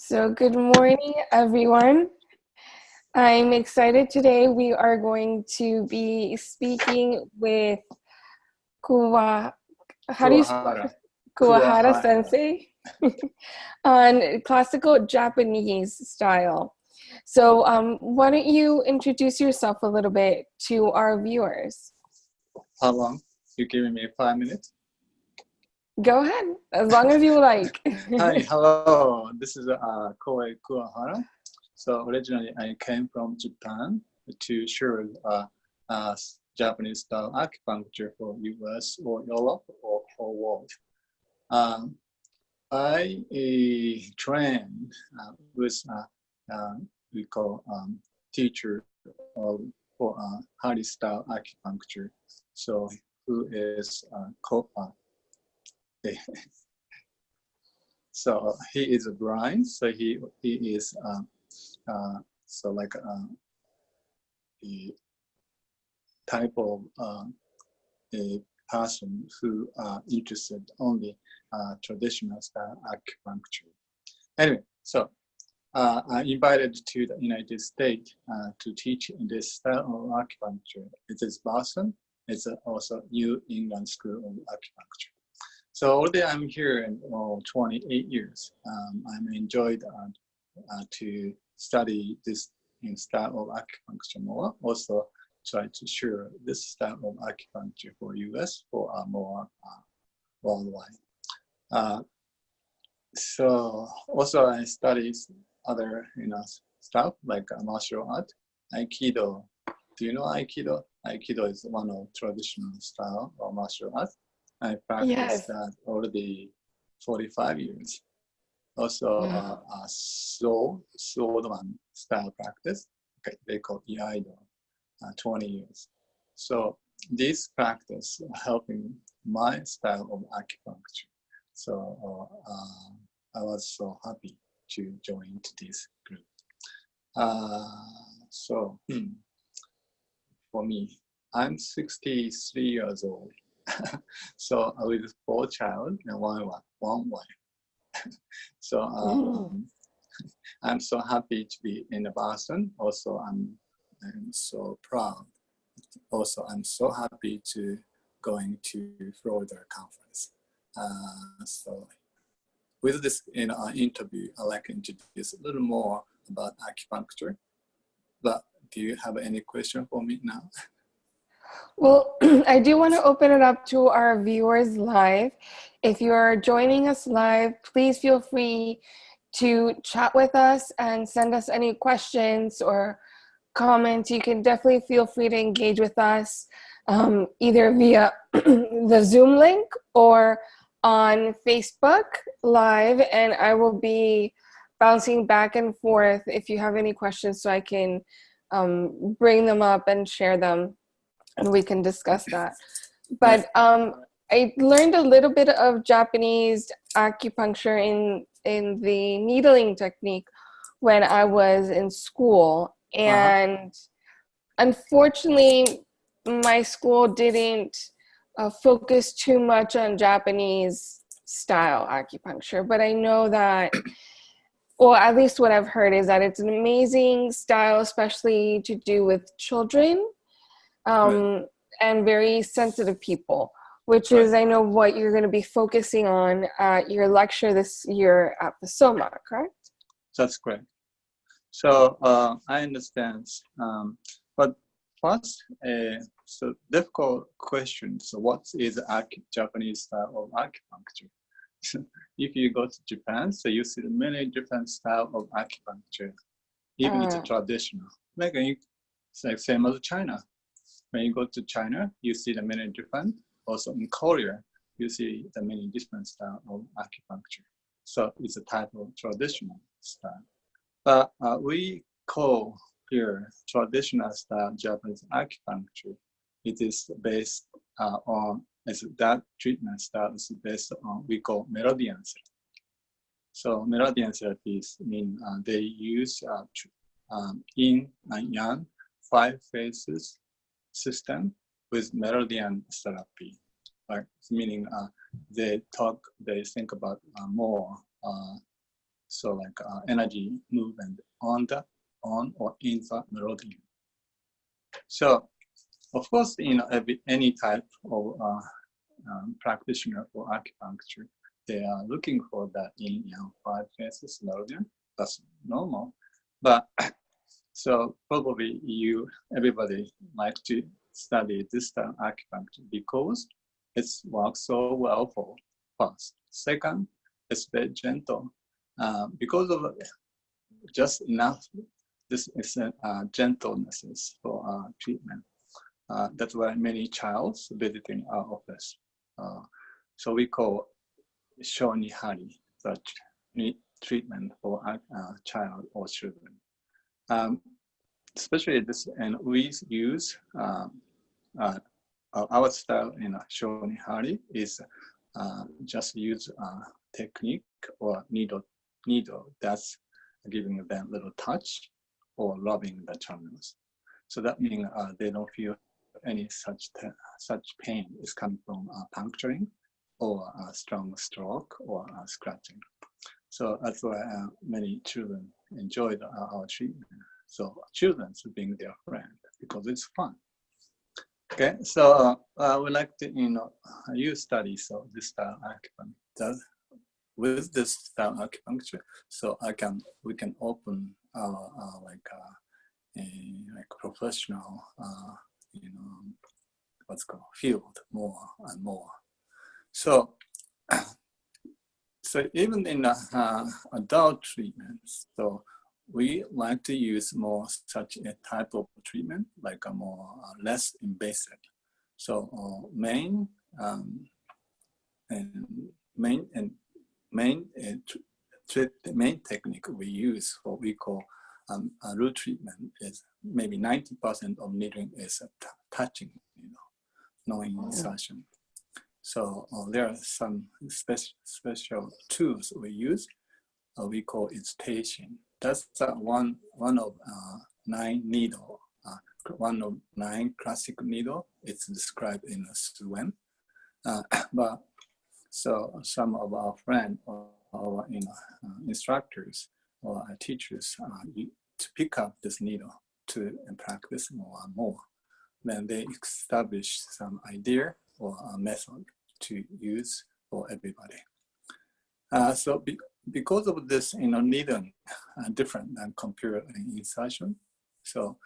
So, good morning, everyone. I'm excited today. We are going to be speaking with Kuwa, how do you spell Kuwahara. it? Kuwahara Kuwahara. Sensei on classical Japanese style. So, why don't you introduce yourself a little bit to our viewers? How long? You giving me 5 minutes? Go ahead, as long as you like. Hi, hello. This is Koei Kuwahara. So originally I came from Japan to share Japanese style acupuncture for US or Europe or whole world. I trained with we call teacher of, for Hari style acupuncture. So who is so he is blind. So he is so like the type of a person who are interested only traditional style acupuncture. Anyway, so I invited to the United States to teach in this style of acupuncture. It is Boston. It's also New England School of Acupuncture. So already I'm here in 28 years. I'm enjoyed to study this in style of acupuncture more. Also try to share this style of acupuncture for US for more worldwide. So also I study other stuff like martial art, Aikido. Do you know Aikido? Aikido is one of traditional style of martial art. I practiced Yes. that already 45 years. Also, Wow. swordman style practice. Okay, they call Iaido, 20 years. So this practice helping my style of acupuncture. So I was so happy to join this group. So for me, I'm 63 years old. So with 4 child and one wife. So I'm so happy to be in Boston. Also, I'm so proud. Also, I'm so happy to going to Florida conference. So with this interview, I'd like to introduce a little more about acupuncture. But do you have any question for me now? Well, I do want to open it up to our viewers live. If you're joining us live, please feel free to chat with us and send us any questions or comments. You can definitely feel free to engage with us either via the Zoom link or on Facebook Live, and I will be bouncing back and forth if you have any questions so I can bring them up and share them and we can discuss that. But I learned a little bit of Japanese acupuncture in the needling technique when I was in school. And unfortunately, my school didn't focus too much on Japanese style acupuncture. But I know that, well, at least what I've heard is that it's an amazing style, especially to do with children. Right. And very sensitive people, which Right. is, I know, what you're going to be focusing on at your lecture this year at the SOMA, correct? That's great. So I understand. But first, so difficult question. So what is Japanese style of acupuncture? If you go to Japan, so you see many different style of acupuncture. Even it's a traditional. Like it's like same as China. When you go to China, you see the many different. Also in Korea, you see the many different style of acupuncture. So it's a type of traditional style. But we call here traditional style Japanese acupuncture. It is based that treatment style is based on we call meridian therapy. So meridian therapies mean they use yin and yang 5 phases system with meridian therapy. Right? Meaning they think about more So like energy movement on or in the meridian. So of course, any type of practitioner for acupuncture, they are looking for that in five faces meridian. That's normal, but so probably everybody like to study this style acupuncture because it works so well for first. Second, it's very gentle because of just enough. This is gentleness for treatment. That's why many childs visiting our office. So we call shonihari, the treatment for a child or children. Especially this, and we use our style in shonihari is just use technique or needle that's giving them little touch or rubbing the channels. So that means they don't feel any such pain is coming from puncturing or a strong stroke or scratching. So that's why many children enjoy our treatment. So children should bring their friend because it's fun. Okay, so we like to use studies of this style acupuncture. With this style acupuncture, so we can open our like professional what's called field more and more. So so even in adult treatments, so we like to use more such a type of treatment, like a more less invasive. So main technique we use, what we call root treatment, is maybe 90% of needling is touching, no insertion. So there are some special tools we use. We call it station. That's one of 9 needle, one of 9 classic needle. It's described in a Suen. But so some of our friends or our instructors or teachers to pick up this needle to practice more and more. Then they establish some idea or a method to use for everybody. So because of this, needling different than computer insertion. So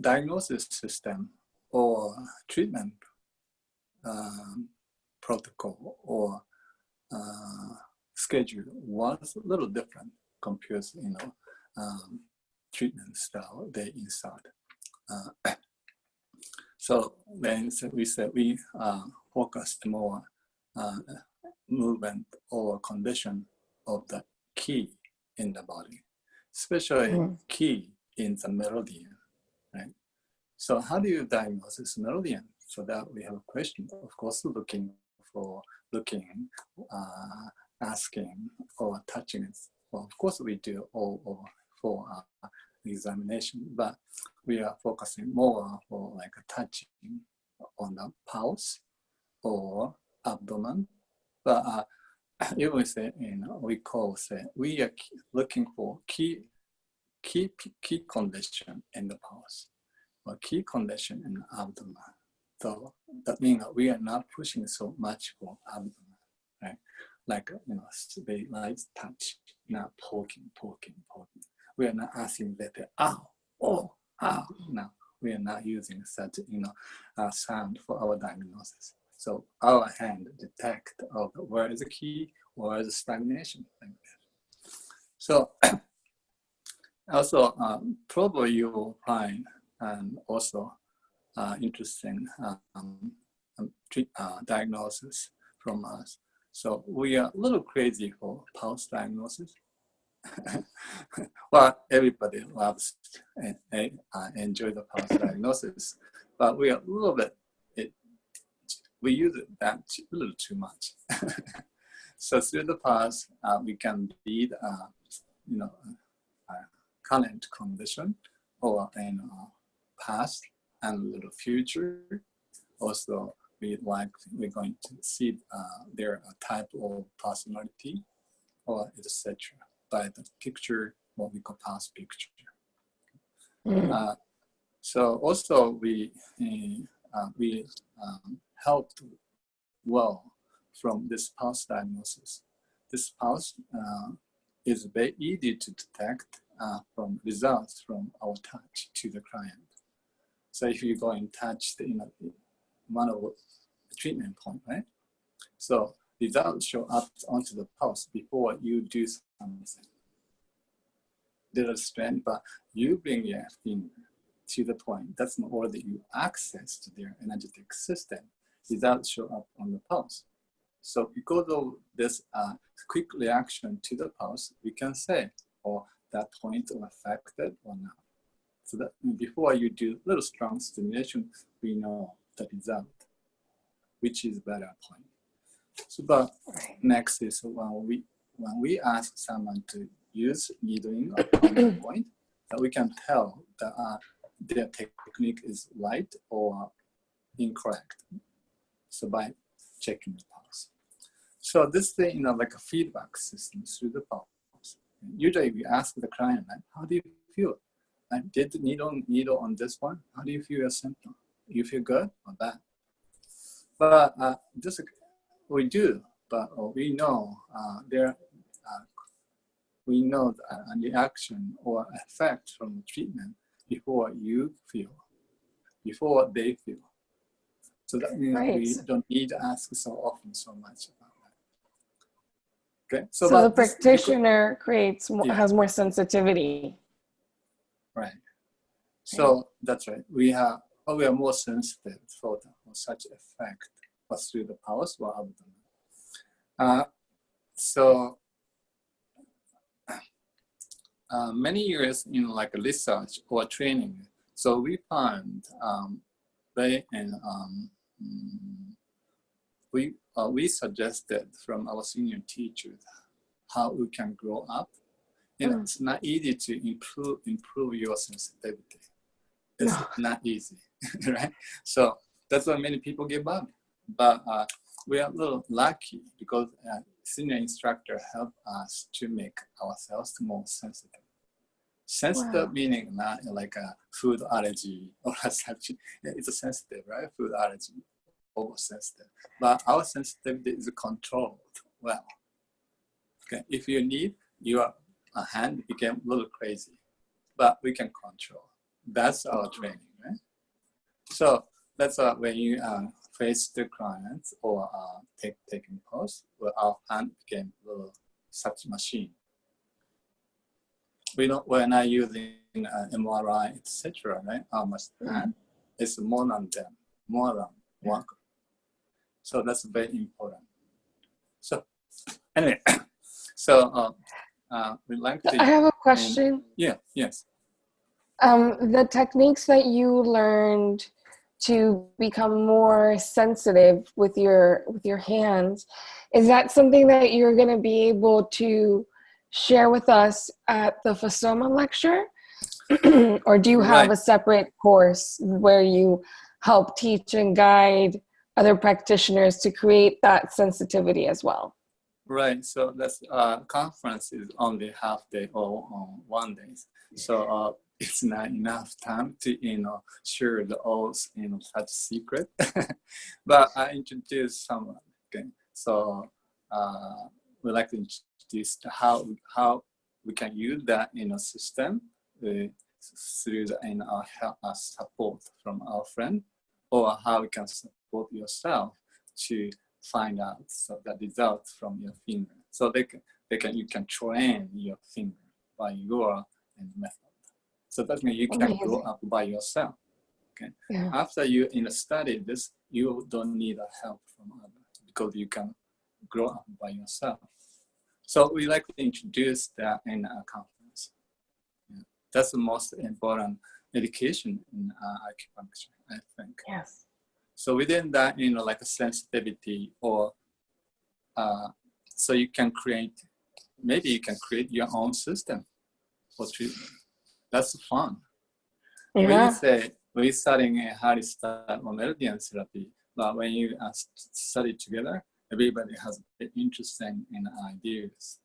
diagnosis system or treatment protocol or schedule was a little different compared to treatment style they insert. So then we said we focused more movement or condition of the key in the body, especially key in the meridian, right? So how do you diagnose this meridian? So that we have a question, of course, asking, or touching it. Well, of course, we do all for examination, but we are focusing more for like a touching on the pulse or abdomen. But you will say, we are looking for key condition in the pulse or key condition in the abdomen. So that means we are not pushing so much for abdomen, right? Like, they like touch, not poking. We are not asking that, ow, oh, ow. No, we are not using such, sound for our diagnosis. So our hand detect of where is the key, where is the stagnation, like that. So also, probably you will find and also interesting diagnosis from us. So we are a little crazy for pulse diagnosis. Well, everybody loves and enjoy the pulse diagnosis, but we are a little bit, we use that a little too much. So through the pulse, we can read, current condition or past and little future. Also, we're going to see their type of personality or etc. by the picture, what we call pulse picture. Mm. So also we helped well from this pulse diagnosis. This pulse is very easy to detect from results from our touch to the client. So if you go and touch one of the treatment point, right? So results show up onto the pulse before you do something. Little strength, but you bring your finger to the point. That's not already you access to their energetic system. Results show up on the pulse. So because of this quick reaction to the pulse, we can say, oh, that point was affected or not. So that before you do little strong stimulation, we know the result, which is better point. So, but next is when we ask someone to use needling on the point, that we can tell that their technique is right or incorrect. So by checking the pulse. So this thing, like a feedback system through the pulse. Usually we ask the client, like, how do you feel? Like, did the needle on this one? How do you feel your symptom? You feel good or bad? But this we do, but we know we know a reaction or effect from the treatment before you feel, before they feel. So that means we don't need to ask so often so much about that. Okay. So the practitioner has more sensitivity. Right. So that's right. We are more sensitive for such effect through the pulse or abdomen. So many years in like research or training. So we found we suggested from our senior teachers how we can grow up. And it's not easy to improve your sensitivity. It's not easy, right? So that's why many people give up. But we are a little lucky because senior instructor help us to make ourselves more sensitive. Sensitive meaning not like a food allergy or such. It's a sensitive, right? Food allergy, oversensitive. But our sensitivity is controlled well. Okay, if you need, your hand became a little crazy, but we can control. That's our training, right? So that's when you face the clients or taking pose, well, our hand became a little such machine. We're not using MRI, etc. Right? Our hand is more than them, more than one. So that's very important. So anyway, so we'd like to. I have a question. Yes. The techniques that you learned to become more sensitive with your hands, is that something that you're going to be able to share with us at the Fasoma lecture? Or do you have a separate course where you help teach and guide other practitioners to create that sensitivity as well? Right. So that's conference is only half day or 1 day. So it's not enough time to share the all such secret. But I introduce someone. Okay. So we like to introduce how we can use that system through the help support from our friend, or how we can support yourself to find out the results from your finger. So you can train your finger by your method. So that means you can grow up by yourself. Okay. Yeah. After you study this, you don't need help from others because you can grow up by yourself. So we like to introduce that in a conference. Yeah. That's the most important education in acupuncture, I think. Yes. So within that, like a sensitivity or so you can create your own system for treatment. That's fun. Yeah. We're studying how to start meridian therapy, but when you study together, everybody has interesting ideas.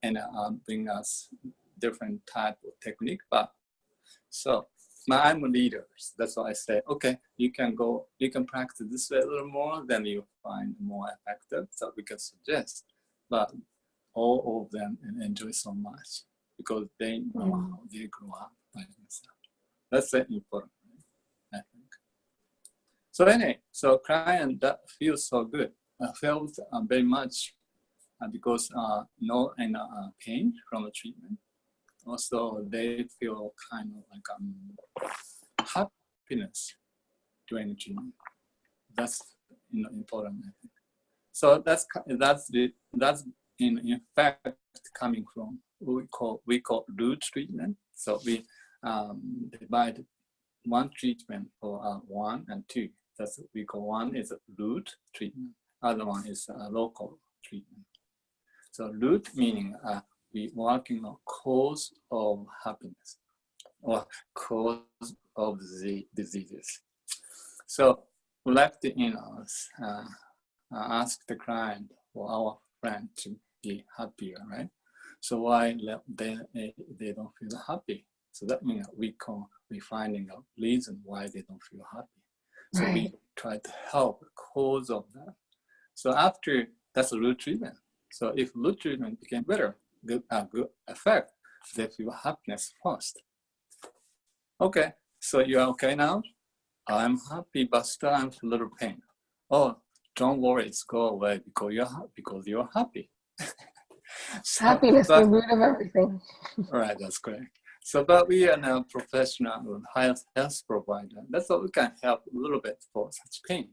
and bring us different type of technique. But so I'm a leader. That's why I say, okay, you can practice this way a little more, then you find more effective. So we can suggest, but all of them enjoy so much because they know how they grow up by themselves. That's very important, I think. So anyway, so client that feels so good, felt very much because no pain from the treatment. Also, they feel kind of like happiness during the treatment. That's important, I think. So that's in fact coming from what we call root treatment. So we divide one treatment for 1 and 2. That's what we call. One is a root treatment. Other one is a local treatment. So root meaning we working on cause of happiness or cause of the diseases. So we like to ask the client or our friend to be happier, right? So why they don't feel happy? So that means we finding a reason why they don't feel happy. So we try to help the cause of that. So after that's a root treatment. So if root treatment became better, good effect, they feel happiness first. Okay, so you're okay now? I'm happy, but still I'm a little pain. Oh, don't worry, it's go away because you're happy. So, Happiness, the root of everything. Right, that's correct. So, but we are now professional health provider. That's what we can help a little bit for such pain.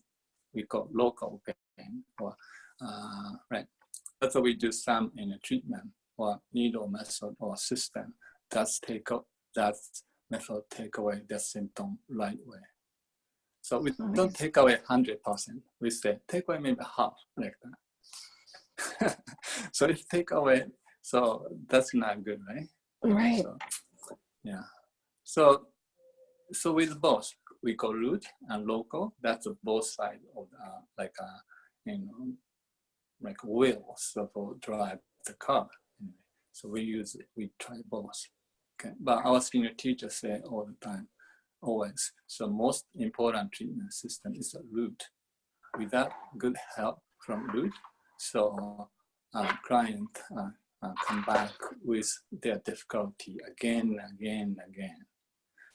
We call local pain, or right. That's what we do some in a treatment or needle method or system. That method take away the symptom right away. So we don't take away 100%. We say take away maybe half, like that. So if take away, so that's not good, right? Right. So, yeah. So with both, we call root and local. That's both sides of like wheels for drive the car. So we try both. Okay, but our senior teachers say all the time, always. So most important treatment system is a root. Without good help from root, so client come back with their difficulty again.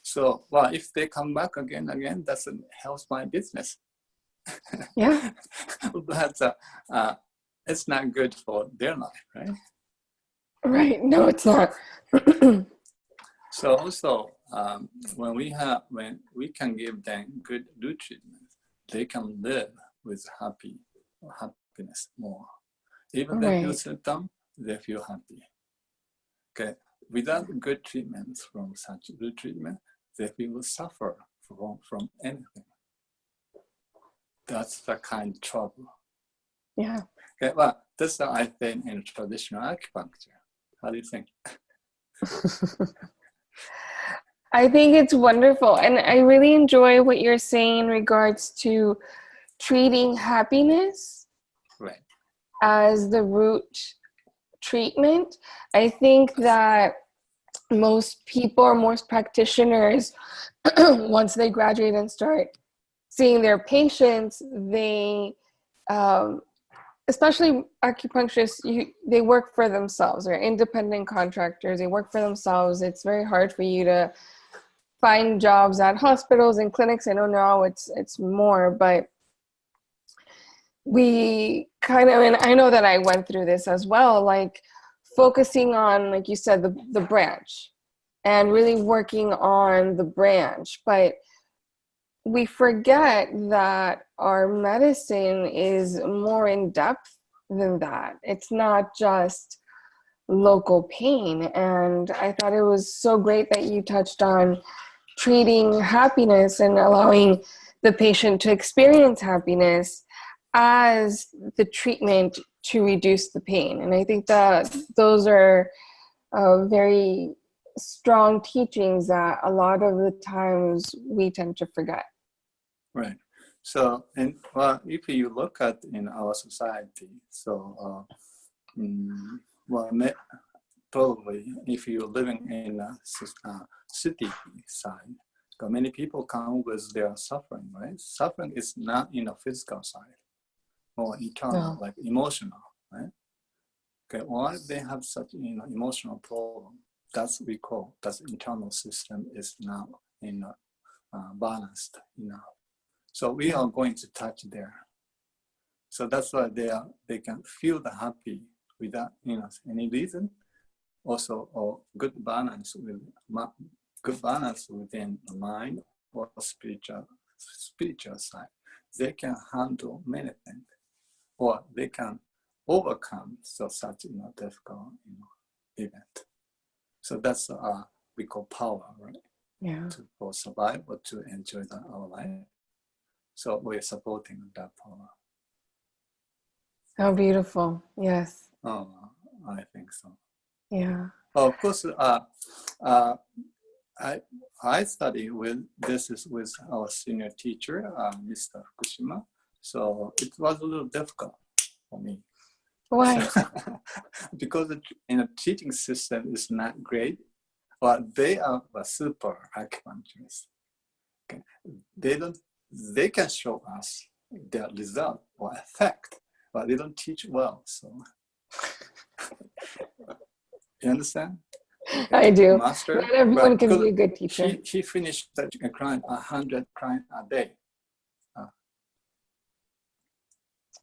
So, well, if they come back again, that's helps my business. Yeah. But it's not good for their life, right? Right. No, it's not. So also, when we can give them good root treatment, they can live with happiness more. Even they feel symptom, they feel happy. Okay, without good treatments from such root treatment, they will suffer from anything. That's the kind of trouble. Yeah. Okay, well, that's how I think in traditional acupuncture. How do you think? I think it's wonderful. And I really enjoy what you're saying in regards to treating happiness as the root treatment. I think that most people or most practitioners, once they graduate and start seeing their patients, they, especially acupuncturists, they work for themselves. They're independent contractors. They work for themselves. It's very hard for you to find jobs at hospitals and clinics. I don't know, it's more, but we kind of, and I know that I went through this as well, like focusing on, like you said, the branch and really working on the branch. But we forget that our medicine is more in depth than that. It's not just local pain. And I thought it was so great that you touched on treating happiness and allowing the patient to experience happiness as the treatment to reduce the pain. And I think that those are very strong teachings that a lot of the times we tend to forget. Right. So, and well, if you look at in our society, so probably if you're living in a city side, many people come with their suffering, right? Suffering is not in a physical side or internal, No. like emotional, right? Okay, why they have such emotional problem? That's we call that's internal system is now in balanced enough. So we are going to touch there. So that's why they can feel the happy without any reason. Also, or good balance within the mind or spiritual side. They can handle many things, or they can overcome such difficult event. So that's we call power, right? Yeah. To both survive or to enjoy our life. So we're supporting that power. How beautiful. Yes. Oh, I think so. Yeah. Of course, I study with our senior teacher, Mr. Fukushima. So it was a little difficult for me. Why? Because the teaching system is not great, but they are super acupuncturists. Okay. They can show us their result or effect, but they don't teach well. So you understand? Okay. I do. Master, Not everyone can be a good teacher. he finished a client 100 clients a day.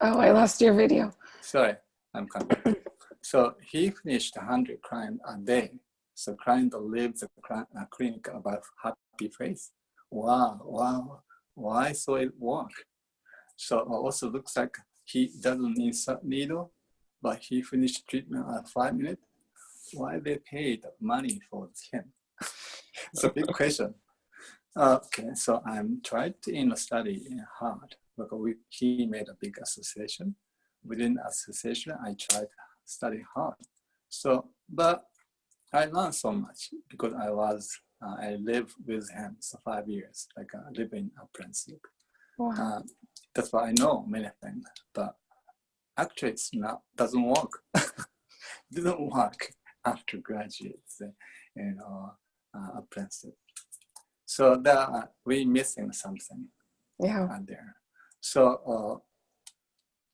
Oh, I lost your video. Sorry, I'm coming. So he finished 100 clients a day. So client leaves the clinic about happy face. Wow. Why so it work? So also looks like he doesn't need needle, but he finished treatment at 5 minutes. Why they paid money for him? It's a big question. Okay, so I'm trying to study hard because he made a big association. Within association, I tried to study hard. So, but I learned so much because I lived with him for 5 years, like a living apprenticeship. Wow. That's why I know many things, but actually it's doesn't work. Didn't work after graduates, apprenticeship. So that we missing something there. So,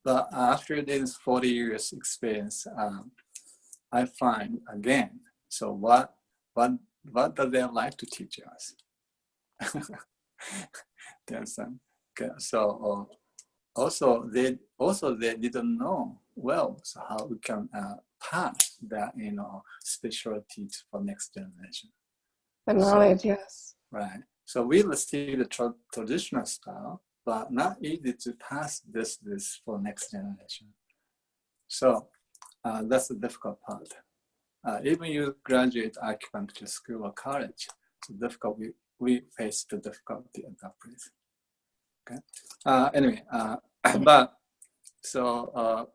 but after this 40 years experience, I find again. So what does they like to teach us? Okay. So also they didn't know well so how we can pass that specialty for next generation. The knowledge, yes. Right. So we receive the traditional style, but not easy to pass this for next generation. So that's the difficult part. Even you graduate acupuncture school or college, it's difficult. We face the difficulty at that place. Okay. Anyway, but so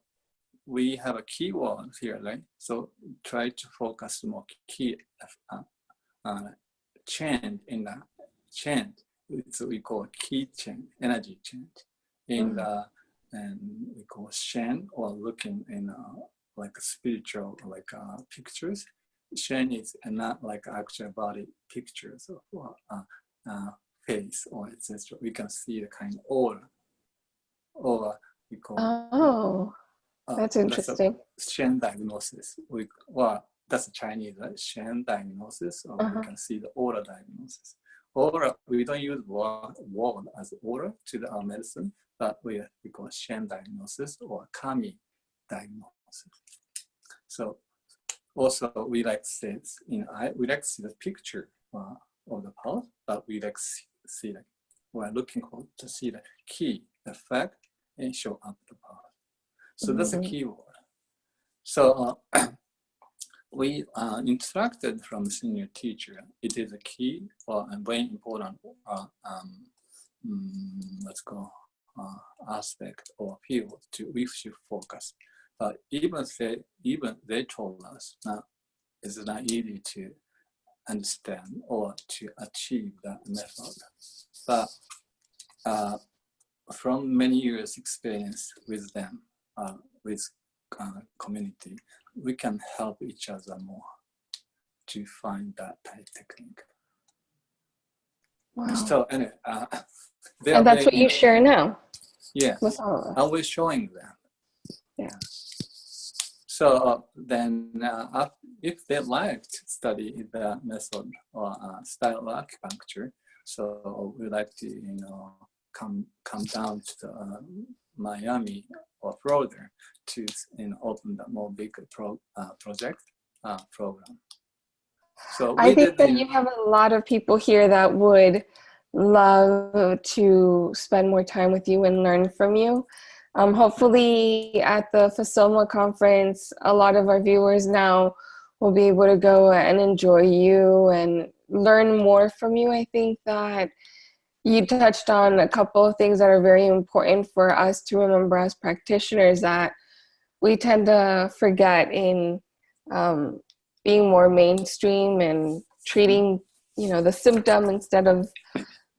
we have a keyword here, right? So try to focus more key change in the change. So we call key change, energy change in the and we call Shen or looking in like a spiritual like pictures. Shen is not like actual body pictures of face or etc. We can see the kind of aura, or we call that's interesting. That's Shen diagnosis. That's a Chinese, right? Shen diagnosis, or we can see the aura diagnosis. Aura, we don't use word as aura to our medicine, but we call Shen diagnosis or Kami diagnosis. So also we like to see we like to see the picture of the pulse, but we like to see we're looking to see the key effect and show up the pulse. So that's a key word. So we instructed from senior teacher. It is a key or a very important let's go aspect or field to we should focus. Even they told us now it's not easy to understand or to achieve that method. But from many years experience with them, with community, we can help each other more to find that type technique. Wow. So anyway, And that's what you share now. Yeah, with all of us. I was showing them. Yeah. So then, if they like to study the method or style of acupuncture, so we like to, come down to the, Miami or Florida to, open the more big project program. So I think that you have a lot of people here that would love to spend more time with you and learn from you. Hopefully at the FASOMA conference, a lot of our viewers now will be able to go and enjoy you and learn more from you. I think that you touched on a couple of things that are very important for us to remember as practitioners that we tend to forget in being more mainstream and treating, the symptom instead of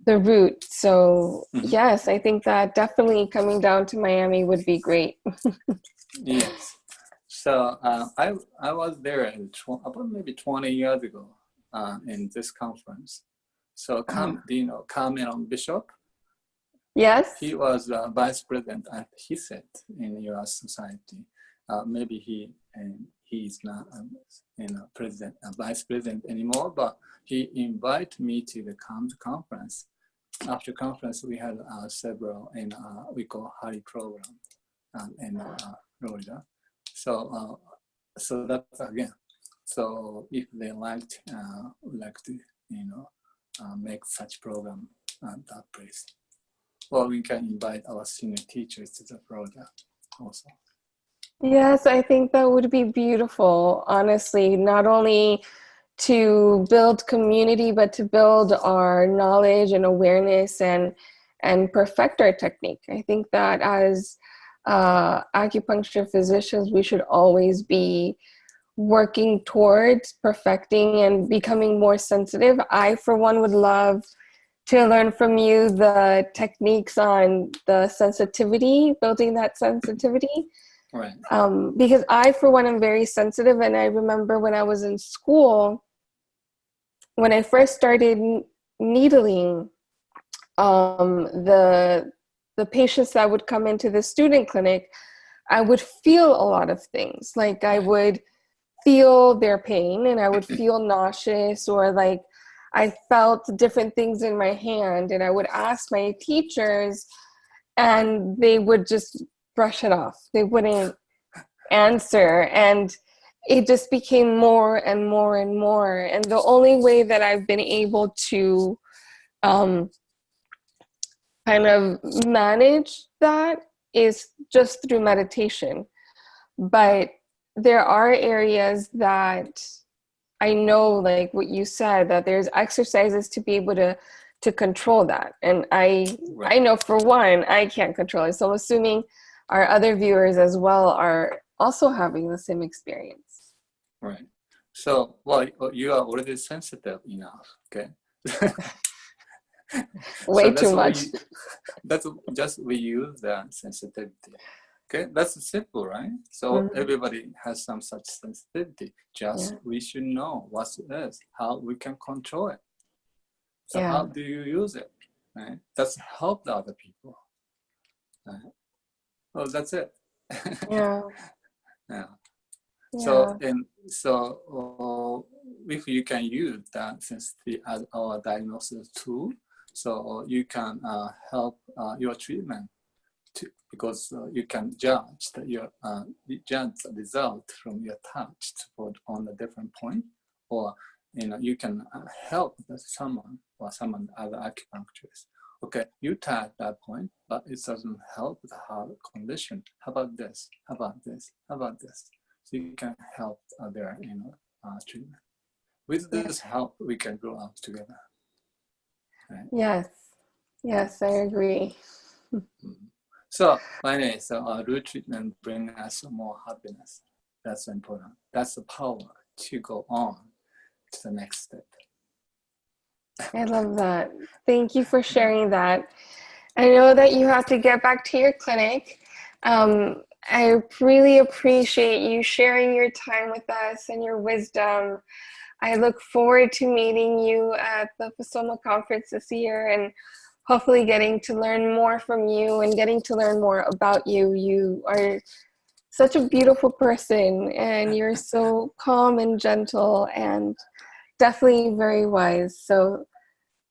the root. So yes, I think that definitely coming down to Miami would be great. Yes. So I was there about maybe 20 years ago in this conference. So Cameron Bishop. Yes. He was vice president at HISET in U.S. Society. Maybe he's not president, vice president anymore, but he invited me to the conference. After conference, we had several we call Hari program in Florida. So so that's again. So if they would like to make such program at that place, or we can invite our senior teachers to the Florida also. Yes, I think that would be beautiful, honestly, not only to build community, but to build our knowledge and awareness and perfect our technique. I think that as acupuncture physicians, we should always be working towards perfecting and becoming more sensitive. I, for one, would love to learn from you the techniques on the sensitivity, building that sensitivity. Right. Because I, for one, am very sensitive. And I remember when I was in school, when I first started needling, the patients that would come into the student clinic, I would feel a lot of things. Like I would feel their pain and I would feel nauseous, or like I felt different things in my hand, and I would ask my teachers and they would just brush it off. They wouldn't answer. And it just became more and more and more. And the only way that I've been able to kind of manage that is just through meditation. But there are areas that I know, like what you said, that there's exercises to be able to control that. And I know for one, I can't control it. So I'm assuming our other viewers as well are also having the same experience. Right. So, well, you are already sensitive enough, okay? Way too much. That's just we use that sensitivity. Okay, that's simple, right? So everybody has some such sensitivity. Just we should know what it is, how we can control it. So how do you use it? Right? That's help the other people. Right? Oh, that's it. Yeah. So if you can use that sensitivity as our diagnosis tool, so you can help your treatment. Because you can judge the result from your touch on a different point, or you can help someone or someone other acupuncturist. Okay, you touch that point, but it doesn't help the heart condition. How about this? How about this? How about this? So you can help their treatment. With this help, we can grow up together. Right? Yes, I agree. So finally, root treatment brings us more happiness. That's important. That's the power to go on to the next step. I love that. Thank you for sharing that. I know that you have to get back to your clinic. I really appreciate you sharing your time with us and your wisdom. I look forward to meeting you at the Pasoma conference this year and hopefully getting to learn more from you and getting to learn more about you. You are such a beautiful person and you're so calm and gentle and definitely very wise. So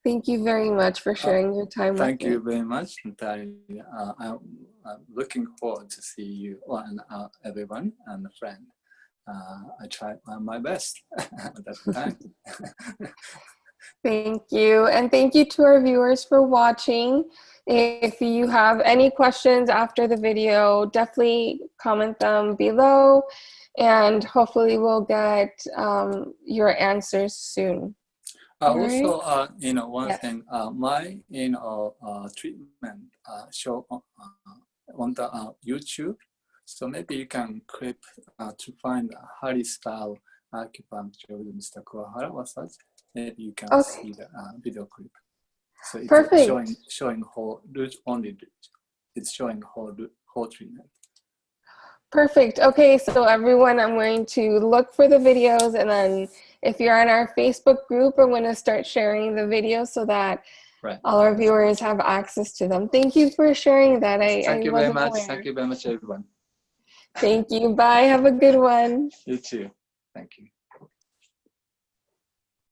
thank you very much for sharing your time with Thank me. you very much, Natalia. I'm looking forward to see you and everyone and a friend. I try my best at that time. Thank you. And thank you to our viewers for watching. If you have any questions after the video, definitely comment them below and hopefully we'll get your answers soon. Also, Right? one Yes. thing, my, treatment show on the YouTube. So maybe you can click to find Hari style acupuncture with Mr. Kuwahara or such. Maybe you can Okay. see the video clip. So it's Perfect. showing whole root only. It's showing whole treatment. Perfect. Okay, so everyone, I'm going to look for the videos and then if you're on our Facebook group, I'm going to start sharing the videos so that all our viewers have access to them. Thank you for sharing that. Thank I you very wasn't much. aware. Thank you very much, everyone. Thank you. Bye. Have a good one. You too. Thank you.